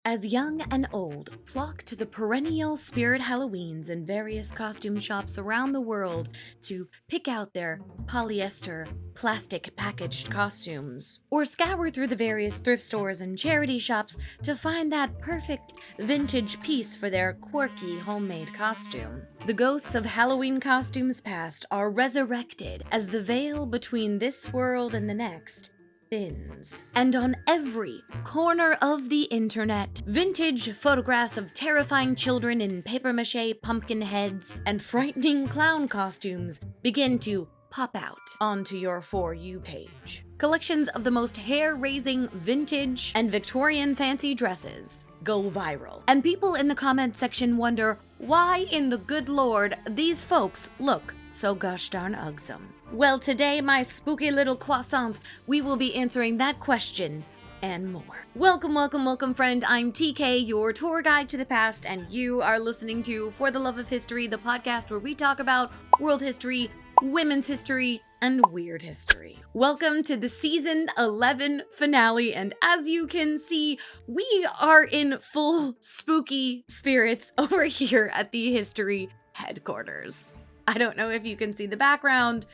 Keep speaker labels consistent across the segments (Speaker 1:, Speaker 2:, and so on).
Speaker 1: As young and old flock to the perennial Spirit Halloweens in various costume shops around the world to pick out their polyester, plastic packaged costumes, or scour through the various thrift stores and charity shops to find that perfect vintage piece for their quirky homemade costume. The ghosts of Halloween costumes past are resurrected as the veil between this world and the next thins. And on every corner of the internet, vintage photographs of terrifying children in papier-mâché pumpkin heads and frightening clown costumes begin to pop out onto your For You page. Collections of the most hair-raising vintage and Victorian fancy dresses go viral, and people in the comment section wonder why in the good Lord these folks look so gosh darn ugsome. Well, today, my spooky little croissant, we will be answering that question and more. Welcome, friend. I'm TK, your tour guide to the past, and you are listening to For the Love of History, the podcast where we talk about world history, women's history, and weird history. Welcome to the season 11 finale, and as you can see, we are in full spooky spirits over here at the history headquarters. I don't know if you can see the background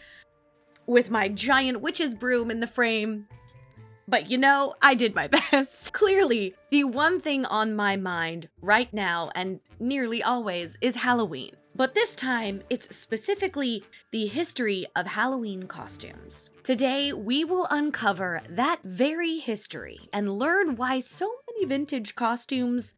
Speaker 1: with my giant witch's broom in the frame, but you know, I did my best. Clearly, the one thing on my mind right now and nearly always is Halloween. But this time, it's specifically the history of Halloween costumes. Today, we will uncover that very history and learn why so many vintage costumes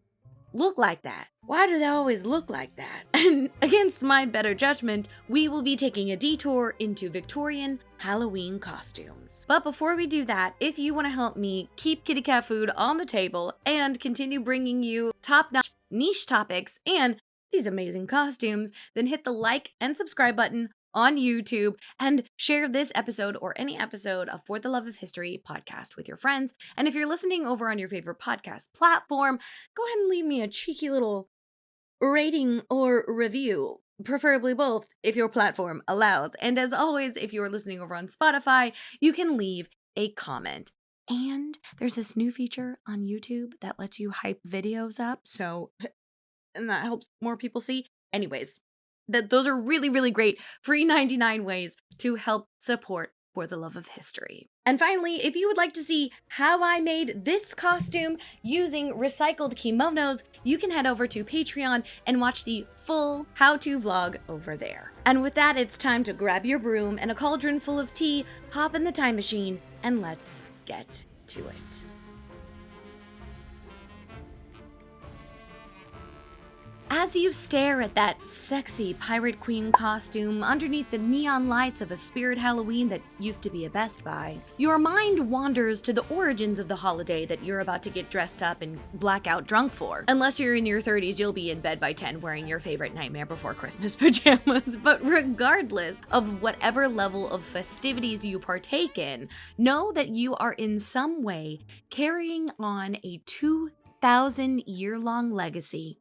Speaker 1: look like that. Why do they always look like that? And against my better judgment, we will be taking a detour into Victorian Halloween costumes. But before we do that, if you want to help me keep kitty cat food on the table and continue bringing you top-notch niche topics and these amazing costumes, then hit the like and subscribe button on YouTube and share this episode or any episode of For the Love of History podcast with your friends. And if you're listening over on your favorite podcast platform, go ahead and leave me a cheeky little rating or review, preferably both if your platform allows. And as always, if you're listening over on Spotify, you can leave a comment. And there's this new feature on YouTube that lets you hype videos up, and that helps more people see. Anyways, those are really great free 99 ways to help support For the Love of History. And finally, if you would like to see how I made this costume using recycled kimonos, you can head over to Patreon and watch the full how-to vlog over there. And with that, it's time to grab your broom and a cauldron full of tea, hop in the time machine, and let's get to it. As you stare at that sexy pirate queen costume underneath the neon lights of a Spirit Halloween that used to be a Best Buy, your mind wanders to the origins of the holiday that you're about to get dressed up and blackout drunk for. Unless you're in your 30s, you'll be in bed by 10 wearing your favorite Nightmare Before Christmas pajamas. But regardless of whatever level of festivities you partake in, know that you are in some way carrying on a 2,000-year-long legacy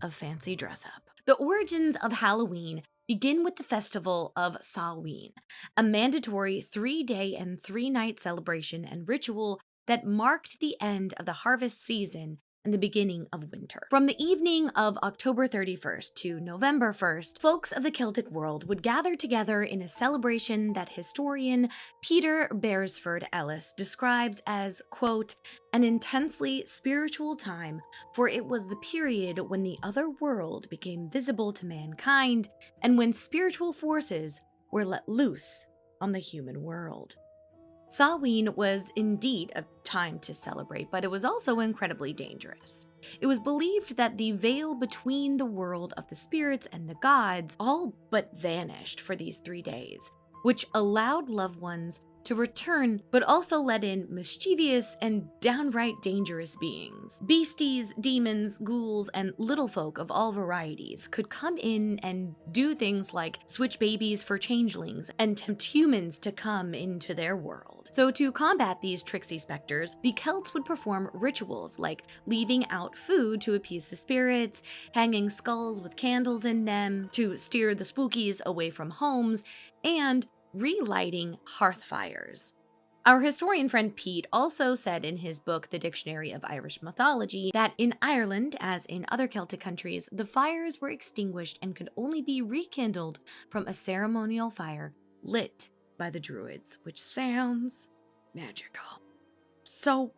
Speaker 1: of fancy dress up. The origins of Halloween begin with the festival of Samhain, a mandatory 3-day and 3-night celebration and ritual that marked the end of the harvest season and the beginning of winter. From the evening of October 31st to November 1st, folks of the Celtic world would gather together in a celebration that historian Peter Beresford Ellis describes as, quote, an intensely spiritual time, for it was the period when the other world became visible to mankind and when spiritual forces were let loose on the human world. Samhain was indeed a time to celebrate, but it was also incredibly dangerous. It was believed that the veil between the world of the spirits and the gods all but vanished for these 3 days, which allowed loved ones to return, but also let in mischievous and downright dangerous beings. Beasties, demons, ghouls, and little folk of all varieties could come in and do things like switch babies for changelings and tempt humans to come into their world. So to combat these tricksy specters, the Celts would perform rituals like leaving out food to appease the spirits, hanging skulls with candles in them to steer the spookies away from homes, and relighting hearth fires. Our historian friend Pete also said in his book, The Dictionary of Irish Mythology, that in Ireland, as in other Celtic countries, the fires were extinguished and could only be rekindled from a ceremonial fire lit by the Druids, which sounds magical. So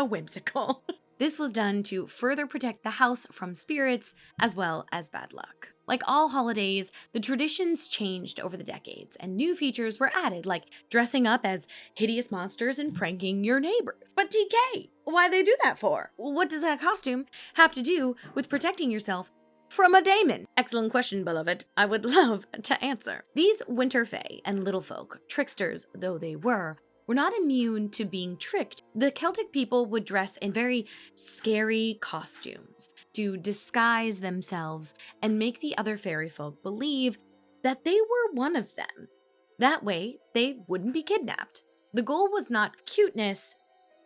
Speaker 1: whimsical. This was done to further protect the house from spirits as well as bad luck. Like all holidays, the traditions changed over the decades, and new features were added, like dressing up as hideous monsters and pranking your neighbors. But TK, why they do that for? What does that costume have to do with protecting yourself from a daemon? Excellent question, beloved. I would love to answer. These winter fae and little folk, tricksters though they were not immune to being tricked. The Celtic people would dress in very scary costumes to disguise themselves and make the other fairy folk believe that they were one of them. That way, they wouldn't be kidnapped. The goal was not cuteness,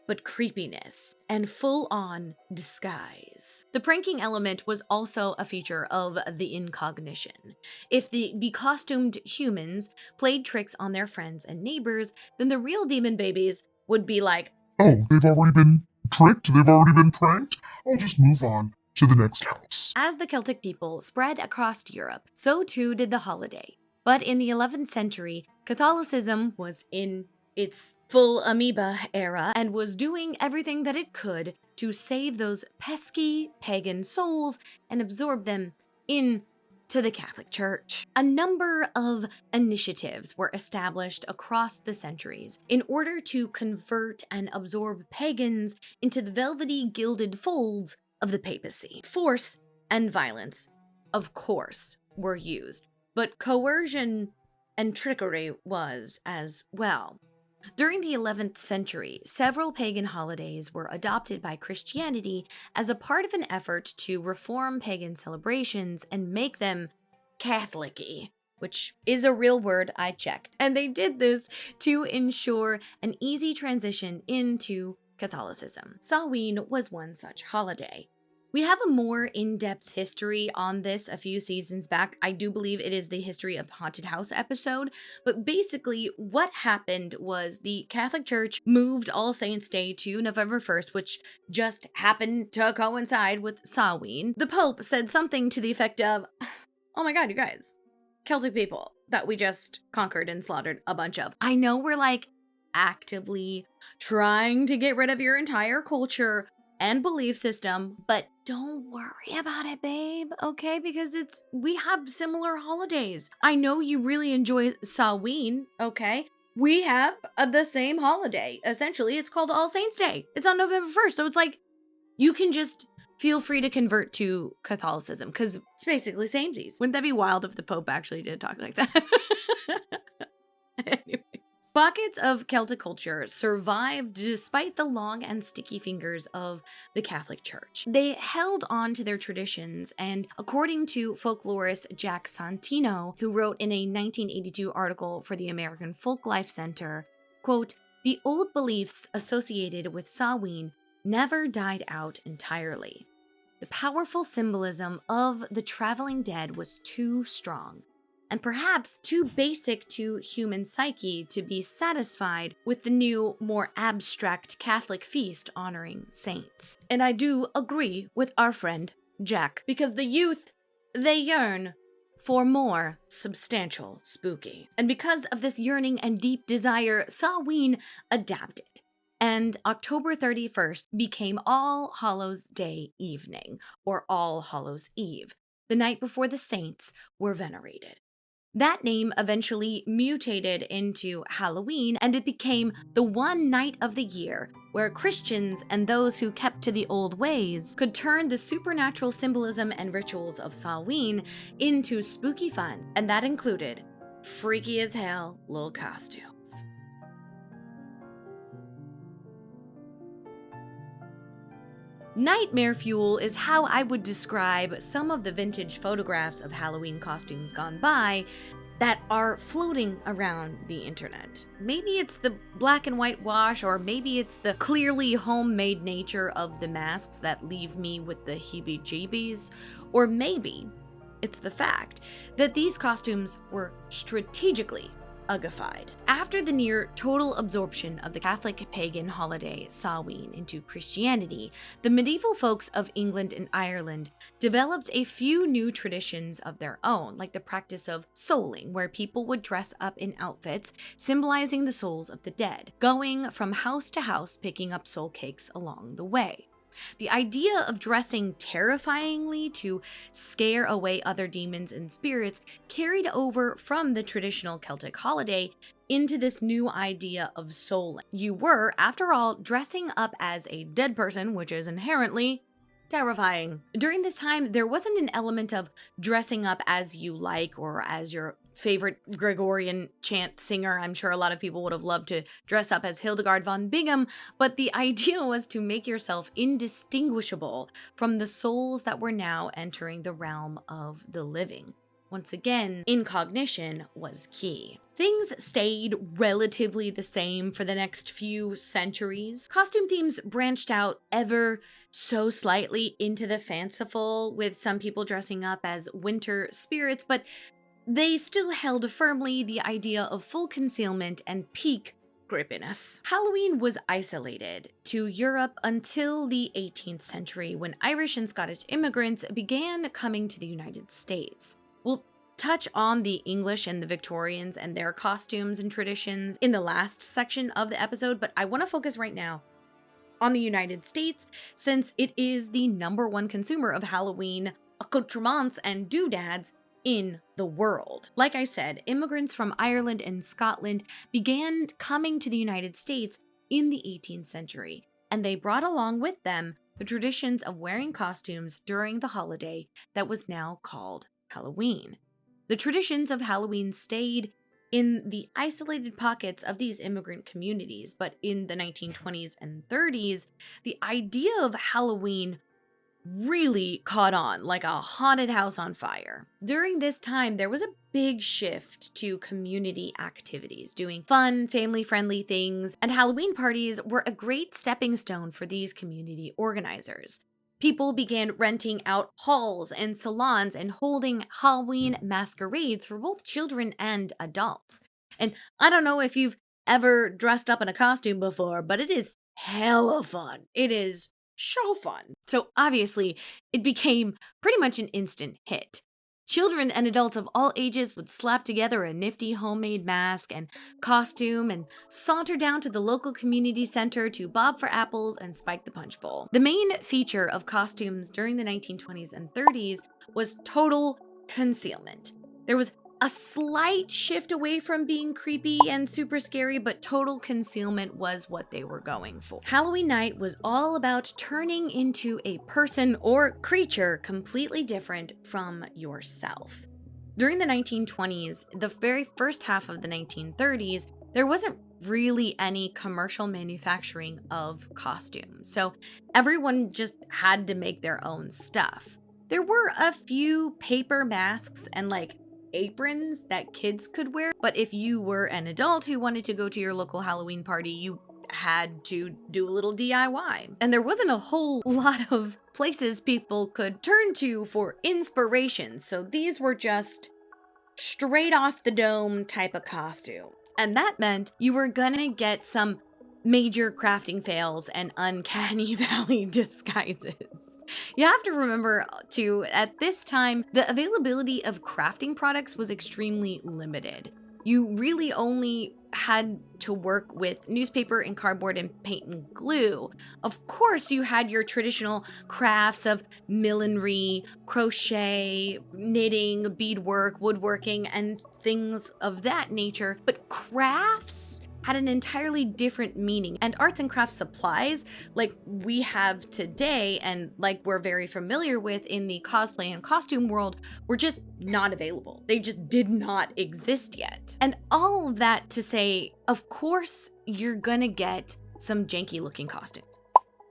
Speaker 1: but creepiness and full-on disguise. The pranking element was also a feature of the incognition. If the becostumed humans played tricks on their friends and neighbors, then the real demon babies would be like,
Speaker 2: "Oh, they've already been tricked? They've already been pranked? I'll just move on to the next house."
Speaker 1: As the Celtic people spread across Europe, so too did the holiday. But in the 11th century, Catholicism was in its full amoeba era and was doing everything that it could to save those pesky pagan souls and absorb them into the Catholic Church. A number of initiatives were established across the centuries in order to convert and absorb pagans into the velvety gilded folds of the papacy. Force and violence, of course, were used, but coercion and trickery was as well. During the 11th century, several pagan holidays were adopted by Christianity as a part of an effort to reform pagan celebrations and make them Catholic-y, which is a real word, I checked. And they did this to ensure an easy transition into Catholicism. Samhain was one such holiday. We have a more in-depth history on this a few seasons back. I do believe it is the History of the Haunted House episode, but basically what happened was the Catholic Church moved All Saints' Day to November 1st, which just happened to coincide with Samhain. The Pope said something to the effect of, "Oh my god, you guys, Celtic people that we just conquered and slaughtered a bunch of. I know we're like actively trying to get rid of your entire culture and belief system, but don't worry about it, babe, okay? Because we have similar holidays. I know you really enjoy Samhain, okay? We have the same holiday. Essentially, it's called All Saints' Day. It's on November 1st, so it's like, you can just feel free to convert to Catholicism, because it's basically samesies. Wouldn't that be wild if the Pope actually did talk like that? Anyway. Pockets of Celtic culture survived despite the long and sticky fingers of the Catholic Church. They held on to their traditions, and according to folklorist Jack Santino, who wrote in a 1982 article for the American Folklife Center, quote, "The old beliefs associated with Samhain never died out entirely. The powerful symbolism of the traveling dead was too strong, and perhaps too basic to human psyche to be satisfied with the new, more abstract Catholic feast honoring saints." And I do agree with our friend Jack, because the youth, they yearn for more substantial spooky. And because of this yearning and deep desire, Samhain adapted, and October 31st became All Hallows' Day evening, or All Hallows' Eve, the night before the saints were venerated. That name eventually mutated into Halloween, and it became the one night of the year where Christians and those who kept to the old ways could turn the supernatural symbolism and rituals of Samhain into spooky fun, and that included freaky as hell little costumes. Nightmare fuel is how I would describe some of the vintage photographs of Halloween costumes gone by that are floating around the internet. Maybe it's the black and white wash, or maybe it's the clearly homemade nature of the masks that leave me with the heebie-jeebies, or maybe it's the fact that these costumes were strategically ugified. After the near total absorption of the Catholic pagan holiday Samhain into Christianity, the medieval folks of England and Ireland developed a few new traditions of their own, like the practice of souling, where people would dress up in outfits symbolizing the souls of the dead, going from house to house picking up soul cakes along the way. The idea of dressing terrifyingly to scare away other demons and spirits carried over from the traditional Celtic holiday into this new idea of souling. You were, after all, dressing up as a dead person, which is inherently terrifying. During this time, there wasn't an element of dressing up as you like or as your favorite Gregorian chant singer. I'm sure a lot of people would have loved to dress up as Hildegard von Bingen, but the idea was to make yourself indistinguishable from the souls that were now entering the realm of the living. Once again, incognition was key. Things stayed relatively the same for the next few centuries. Costume themes branched out ever so slightly into the fanciful, with some people dressing up as winter spirits, but they still held firmly the idea of full concealment and peak creepiness. Halloween was isolated to Europe until the 18th century, when Irish and Scottish immigrants began coming to the United States. We'll touch on the English and the Victorians and their costumes and traditions in the last section of the episode, but I want to focus right now on the United States, since it is the #1 consumer of Halloween accoutrements and doodads in the world. Like I said, immigrants from Ireland and Scotland began coming to the United States in the 18th century, and they brought along with them the traditions of wearing costumes during the holiday that was now called Halloween. The traditions of Halloween stayed in the isolated pockets of these immigrant communities, but in the 1920s and 30s, the idea of Halloween really caught on like a haunted house on fire. During this time, there was a big shift to community activities, doing fun, family-friendly things, and Halloween parties were a great stepping stone for these community organizers. People began renting out halls and salons and holding Halloween masquerades for both children and adults. And I don't know if you've ever dressed up in a costume before, but it is hella fun. It is so fun. So obviously, it became pretty much an instant hit. Children and adults of all ages would slap together a nifty homemade mask and costume and saunter down to the local community center to bob for apples and spike the punch bowl. The main feature of costumes during the 1920s and 30s was total concealment. There was a slight shift away from being creepy and super scary, but total concealment was what they were going for. Halloween night was all about turning into a person or creature completely different from yourself. During the 1920s, the very first half of the 1930s, there wasn't really any commercial manufacturing of costumes, so everyone just had to make their own stuff. There were a few paper masks and aprons that kids could wear, but if you were an adult who wanted to go to your local Halloween party, you had to do a little DIY. And there wasn't a whole lot of places people could turn to for inspiration, so these were just straight off the dome type of costume. And that meant you were gonna get some major crafting fails and uncanny valley disguises. You have to remember, too, at this time, the availability of crafting products was extremely limited. You really only had to work with newspaper and cardboard and paint and glue. Of course, you had your traditional crafts of millinery, crochet, knitting, beadwork, woodworking, and things of that nature, but crafts had an entirely different meaning, and arts and crafts supplies like we have today and like we're very familiar with in the cosplay and costume world were just not available. They just did not exist yet. And all of that to say, of course, you're gonna get some janky looking costumes.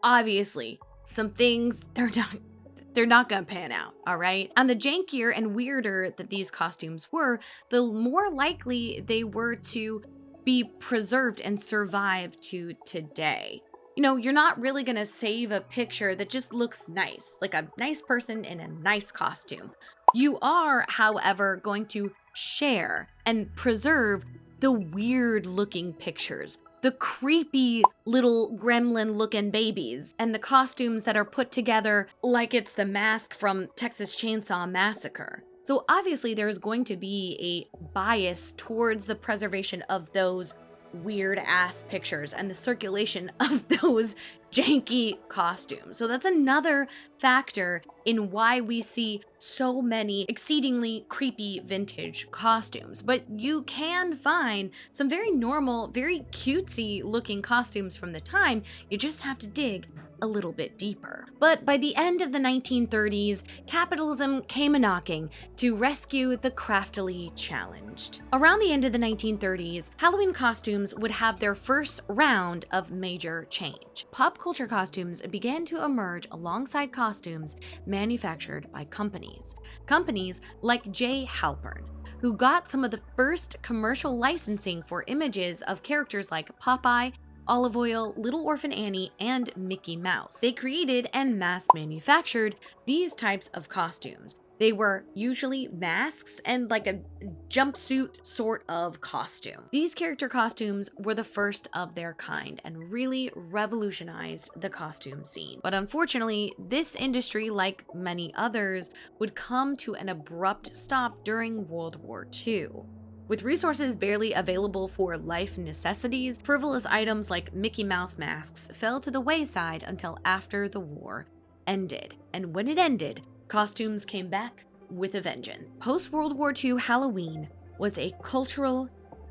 Speaker 1: Obviously, some things they're not gonna pan out, all right? And the jankier and weirder that these costumes were, the more likely they were to be preserved and survive to today. You know, you're not really gonna save a picture that just looks nice, like a nice person in a nice costume. You are, however, going to share and preserve the weird looking pictures, the creepy little gremlin looking babies, and the costumes that are put together like it's the mask from Texas Chainsaw Massacre. So obviously there's going to be a bias towards the preservation of those weird ass pictures and the circulation of those janky costumes. So that's another factor in why we see so many exceedingly creepy vintage costumes. But you can find some very normal, very cutesy looking costumes from the time. You just have to dig a little bit deeper. But by the end of the 1930s, capitalism came a-knocking to rescue the craftily challenged. Around the end of the 1930s, Halloween costumes would have their first round of major change. Pop culture costumes began to emerge alongside costumes manufactured by companies. Companies like J. Halpern, who got some of the first commercial licensing for images of characters like Popeye, Olive Oyl, Little Orphan Annie, and Mickey Mouse. They created and mass manufactured these types of costumes. They were usually masks and like a jumpsuit sort of costume. These character costumes were the first of their kind and really revolutionized the costume scene. But unfortunately, this industry, like many others, would come to an abrupt stop during World War II. With resources barely available for life necessities, frivolous items like Mickey Mouse masks fell to the wayside until after the war ended. And when it ended, costumes came back with a vengeance. Post-World War II Halloween was a cultural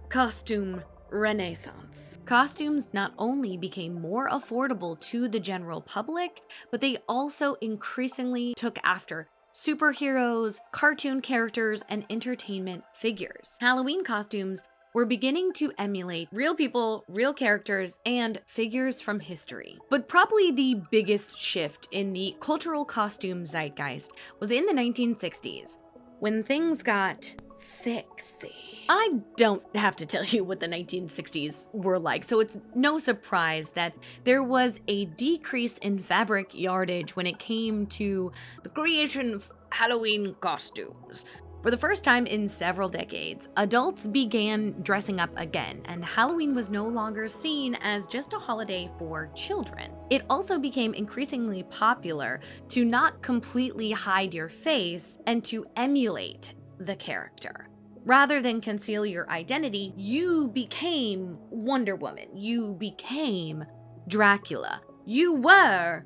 Speaker 1: costume renaissance. Costumes not only became more affordable to the general public, but they also increasingly took after superheroes, cartoon characters, and entertainment figures. Halloween costumes were beginning to emulate real people, real characters, and figures from history. But probably the biggest shift in the cultural costume zeitgeist was in the 1960s, when things got sexy. I don't have to tell you what the 1960s were like, so it's no surprise that there was a decrease in fabric yardage when it came to the creation of Halloween costumes. For the first time in several decades, adults began dressing up again, and Halloween was no longer seen as just a holiday for children. It also became increasingly popular to not completely hide your face and to emulate the character. Rather than conceal your identity, you became Wonder Woman, you became Dracula, you were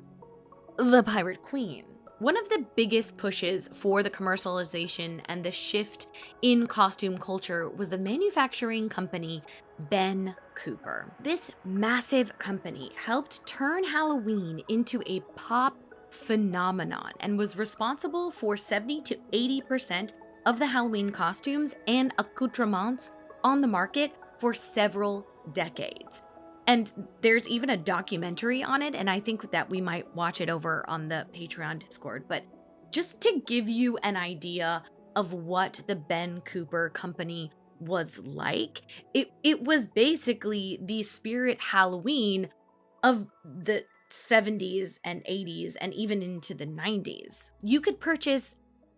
Speaker 1: the Pirate Queen. One of the biggest pushes for the commercialization and the shift in costume culture was the manufacturing company Ben Cooper. This massive company helped turn Halloween into a pop phenomenon and was responsible for 70 to 80% of the Halloween costumes and accoutrements on the market for several decades. And there's even a documentary on it, and I think that we might watch it over on the Patreon Discord. But just to give you an idea of what the Ben Cooper company was like, it was basically the spirit Halloween of the 70s and 80s and even into the 90s. You could purchase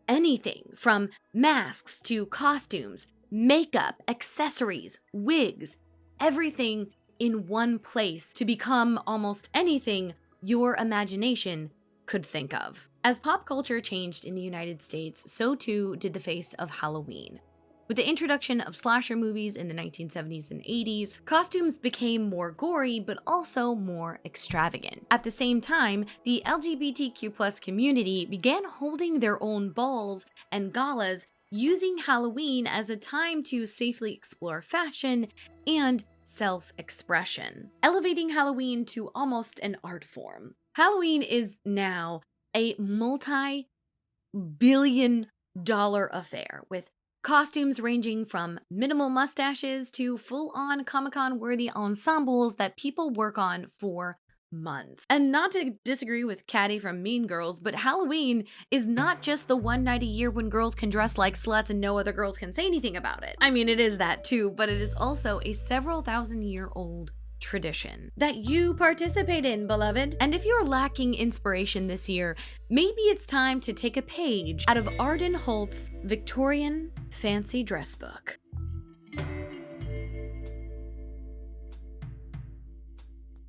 Speaker 1: anything from masks to costumes, makeup, accessories, wigs, everything in one place to become almost anything your imagination could think of. As pop culture changed in the United States, so too did the face of Halloween. With the introduction of slasher movies in the 1970s and 80s, costumes became more gory but also more extravagant. At the same time, the LGBTQ+ community began holding their own balls and galas, using Halloween as a time to safely explore fashion and self-expression, elevating Halloween to almost an art form. Halloween is now a multi-billion-dollar affair, with costumes ranging from minimal mustaches to full-on Comic-Con worthy ensembles that people work on for months. And not to disagree with Caddy from Mean Girls, but Halloween is not just the one night a year when girls can dress like sluts and no other girls can say anything about it. I mean, it is that too, but it is also a several thousand-year-old tradition that you participate in, beloved. And if you're lacking inspiration this year, maybe it's time to take a page out of Arden Holt's Victorian Fancy Dress Book.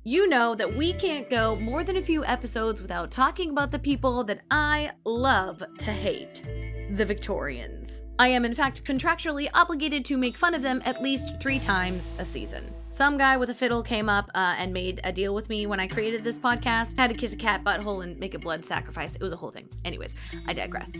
Speaker 1: you know that we can't go more than a few episodes without talking about the people that I love to hate. The Victorians. I am in fact contractually obligated to make fun of them at least 3 times a season. Some guy with a fiddle came up and made a deal with me when I created this podcast. Had to kiss a cat butthole and make a blood sacrifice. It was a whole thing. Anyways, I digress.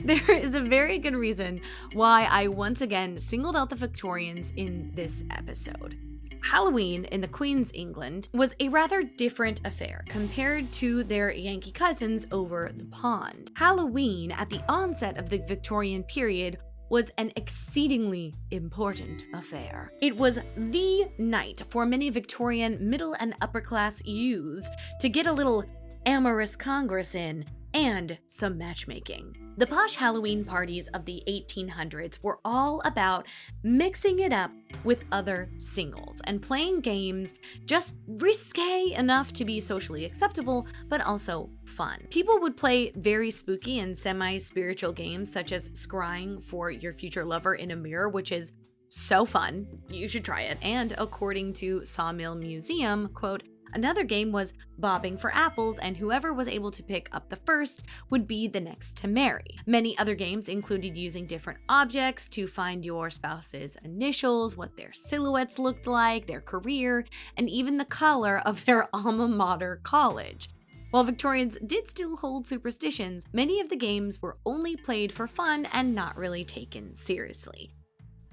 Speaker 1: There is a very good reason why I once again singled out the Victorians in this episode. Halloween in the Queen's England was a rather different affair compared to their Yankee cousins over the pond. Halloween at the onset of the Victorian period was an exceedingly important affair. It was the night for many Victorian middle and upper class youths to get a little amorous congress in and some matchmaking. The posh Halloween parties of the 1800s were all about mixing it up with other singles and playing games just risque enough to be socially acceptable, but also fun. People would play very spooky and semi-spiritual games such as scrying for your future lover in a mirror, which is so fun. You should try it. And according to Sawmill Museum, quote, another game was bobbing for apples, and whoever was able to pick up the first would be the next to marry. Many other games included using different objects to find your spouse's initials, what their silhouettes looked like, their career, and even the color of their alma mater college. While Victorians did still hold superstitions, many of the games were only played for fun and not really taken seriously.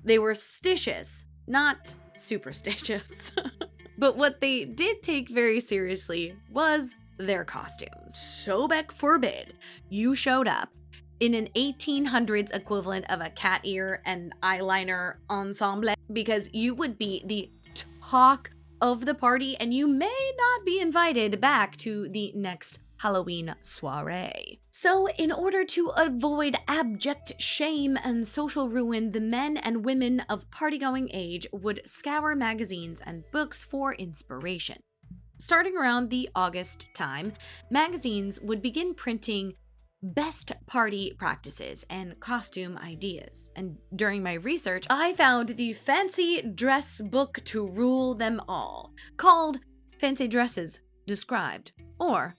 Speaker 1: They were stitious, not superstitious. But what they did take very seriously was their costumes. So beck forbid you showed up in an 1800s equivalent of a cat ear and eyeliner ensemble, because you would be the talk of the party and you may not be invited back to the next Halloween soiree. So in order to avoid abject shame and social ruin, the men and women of party-going age would scour magazines and books for inspiration. Starting around the August time, magazines would begin printing best party practices and costume ideas. And during my research, I found the fancy dress book to rule them all, called Fancy Dresses Described, or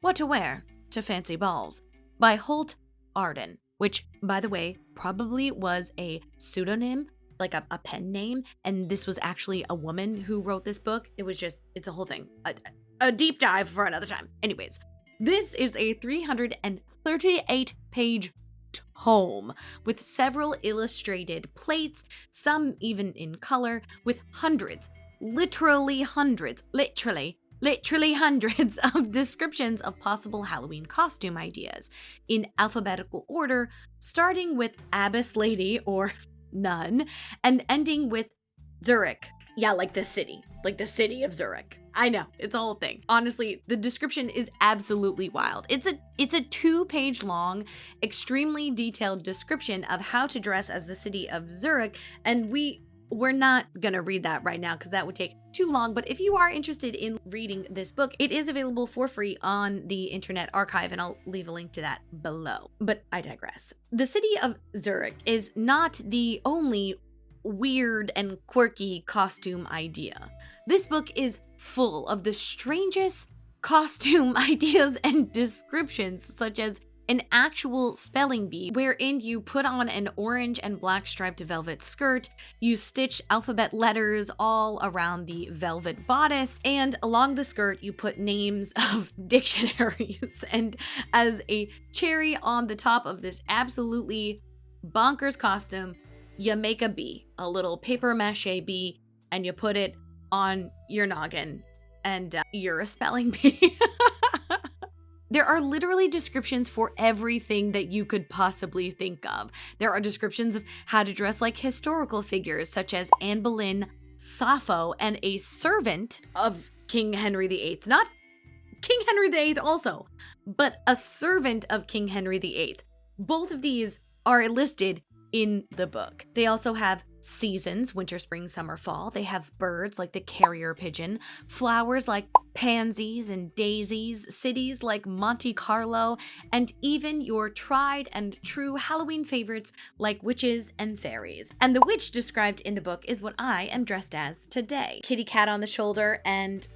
Speaker 1: What to Wear to Fancy Balls, by Holt Arden, which, by the way, probably was a pseudonym, like a pen name, and this was actually a woman who wrote this book. It's a whole thing. A deep dive for another time. Anyways, this is a 338-page tome with several illustrated plates, some even in color, with hundreds of descriptions of possible Halloween costume ideas in alphabetical order, starting with Abbess Lady or Nun and ending with Zurich. Yeah, like the city of Zurich. I know, it's a whole thing. Honestly, the description is absolutely wild. It's a 2-page long, extremely detailed description of how to dress as the city of Zurich, and we're not gonna read that right now because that would take too long, but if you are interested in reading this book, it is available for free on the Internet Archive, and I'll leave a link to that below. But I digress. The city of Zurich is not the only weird and quirky costume idea. This book is full of the strangest costume ideas and descriptions, such as an actual spelling bee wherein you put on an orange and black striped velvet skirt, you stitch alphabet letters all around the velvet bodice, and along the skirt you put names of dictionaries. And as a cherry on the top of this absolutely bonkers costume, you make a bee, a little paper mache bee, and you put it on your noggin, and you're a spelling bee. There are literally descriptions for everything that you could possibly think of. There are descriptions of how to dress like historical figures such as Anne Boleyn, Sappho, and a servant of King Henry VIII. Not King Henry VIII also, but a servant of King Henry VIII. Both of these are listed in the book. They also have seasons, winter, spring, summer, fall. They have birds like the carrier pigeon, flowers like pansies and daisies, cities like Monte Carlo, and even your tried and true Halloween favorites like witches and fairies. And the witch described in the book is what I am dressed as today. Kitty cat on the shoulder and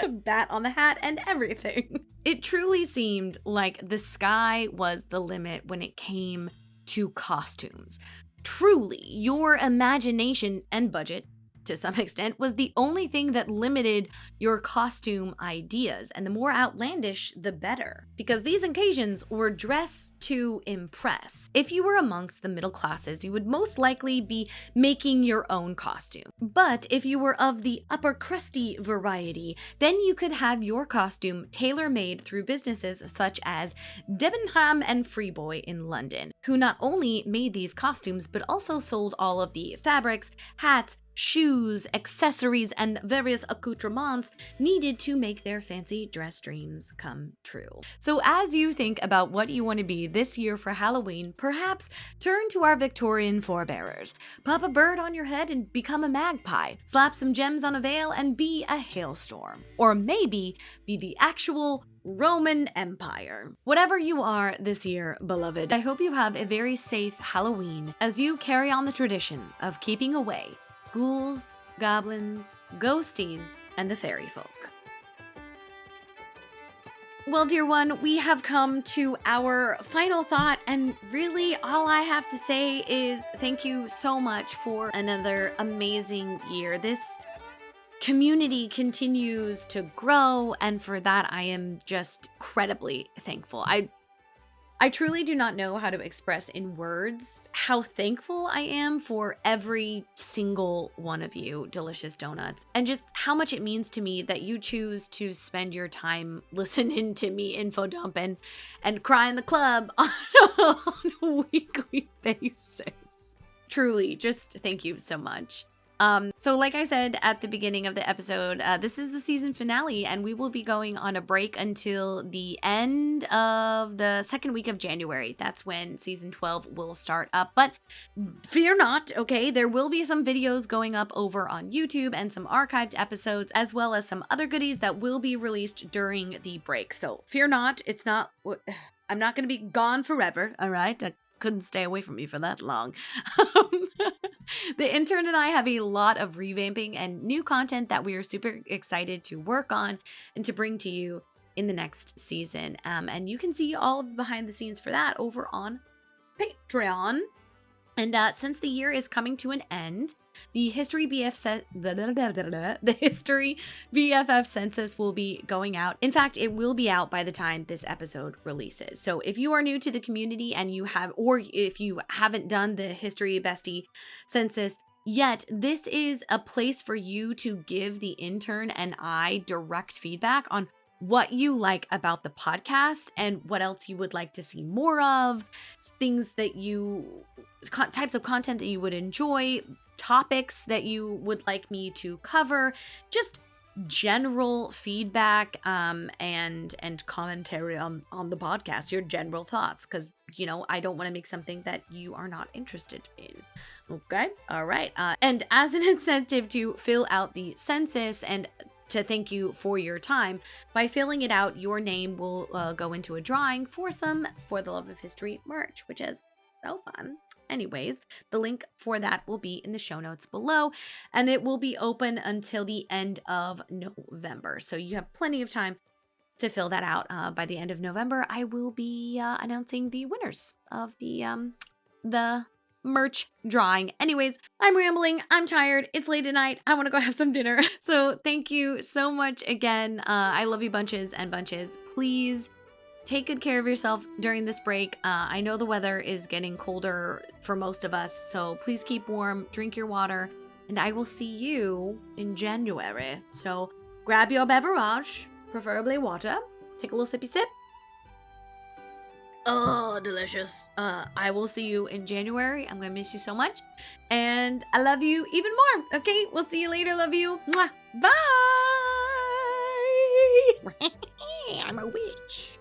Speaker 1: bat on the hat and everything. It truly seemed like the sky was the limit when it came to costumes. Truly, your imagination and budget, to some extent, was the only thing that limited your costume ideas, and the more outlandish, the better. Because these occasions were dressed to impress. If you were amongst the middle classes, you would most likely be making your own costume. But if you were of the upper crusty variety, then you could have your costume tailor-made through businesses such as Debenham and Freeboy in London, who not only made these costumes, but also sold all of the fabrics, hats, shoes, accessories, and various accoutrements needed to make their fancy dress dreams come true. So as you think about what you want to be this year for Halloween, perhaps turn to our Victorian forebearers. Pop a bird on your head and become a magpie. Slap some gems on a veil and be a hailstorm. Or maybe be the actual Roman Empire. Whatever you are this year, beloved, I hope you have a very safe Halloween as you carry on the tradition of keeping away ghouls, goblins, ghosties, and the fairy folk. Well, dear one, we have come to our final thought, and really all I have to say is thank you so much for another amazing year. This community continues to grow, and for that I am just incredibly thankful. I truly do not know how to express in words how thankful I am for every single one of you, delicious donuts, and just how much it means to me that you choose to spend your time listening to me info dump and cry in the club on a weekly basis. Truly, just thank you so much. So like I said at the beginning of the episode, this is the season finale, and we will be going on a break until the end of the second week of January. That's when season 12 will start up, but fear not, okay? There will be some videos going up over on YouTube and some archived episodes, as well as some other goodies that will be released during the break. So fear not, I'm not going to be gone forever, all right? I couldn't stay away from you for that long. The intern and I have a lot of revamping and new content that we are super excited to work on and to bring to you in the next season. And you can see all of the behind the scenes for that over on Patreon. And since the year is coming to an end, the History BFF Census will be going out. In fact, it will be out by the time this episode releases. So if you are new to the community and if you haven't done the History Bestie Census yet, this is a place for you to give the intern and I direct feedback on what you like about the podcast and what else you would like to see more of, types of content that you would enjoy, topics that you would like me to cover, just general feedback and commentary on the podcast, your general thoughts, because I don't want to make something that you are not interested in. Okay, all right. And as an incentive to fill out the census and to thank you for your time, by filling it out, your name will go into a drawing for some For the Love of History merch, which is so fun. Anyways, the link for that will be in the show notes below, and it will be open until the end of November. So you have plenty of time to fill that out. By the end of November, I will be announcing the winners of the merch drawing. Anyways, I'm rambling. I'm tired. It's late at night. I want to go have some dinner. So thank you so much again. I love you bunches and bunches. Please take good care of yourself during this break. I know the weather is getting colder for most of us, so please keep warm, drink your water, and I will see you in January. So grab your beverage, preferably water. Take a little sippy sip. Oh, delicious. I will see you in January. I'm gonna miss you so much, and I love you even more. Okay, we'll see you later. Love you. Mwah. Bye. I'm a witch.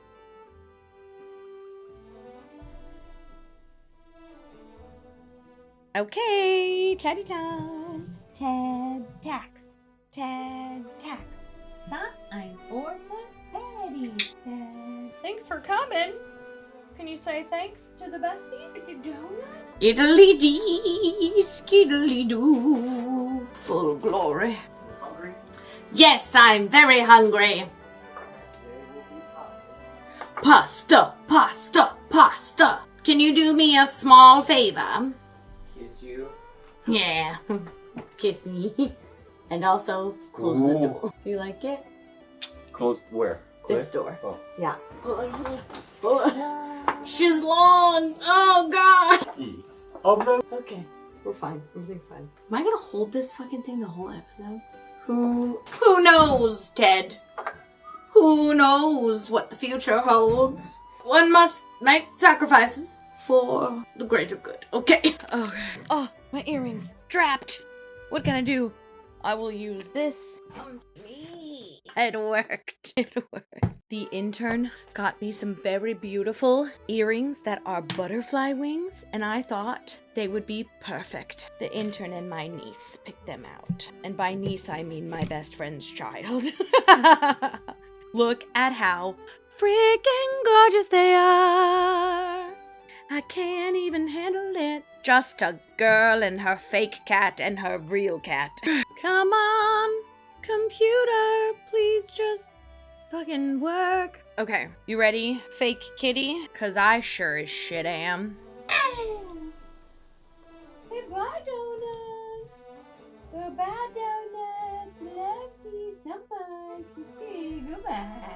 Speaker 1: Okay, Teddy time. Ted tax. Ted tax. Time for the Teddy. Ted. Thanks for coming. Can you say thanks to the bestie? Did you donut? Diddly dee, skiddly doo. Full glory. Yes, I'm very hungry. Pasta, pasta, pasta. Can you do me a small favor?
Speaker 3: Kiss you.
Speaker 1: Yeah. Kiss me. And also close the door. Do you like it?
Speaker 3: Closed where?
Speaker 1: This door.
Speaker 3: Oh.
Speaker 1: Yeah. She's long. Oh god.
Speaker 3: Oh no.
Speaker 1: Okay. We're fine. Everything's fine. Am I gonna hold this fucking thing the whole episode? Who knows, Ted? Who knows what the future holds? One must make sacrifices for the greater good. Okay. Oh, my earrings. Trapped. What can I do? I will use this. Me. It worked. It worked. The intern got me some very beautiful earrings that are butterfly wings, and I thought they would be perfect. The intern and my niece picked them out. And by niece, I mean my best friend's child. Look at how freaking gorgeous they are. I can't even handle it. Just a girl and her fake cat and her real cat. Come on, computer, please just fucking work. Okay, you ready, fake kitty? Cause I sure as shit am. Goodbye, donuts. Goodbye, donuts. Love you so much. Okay, goodbye.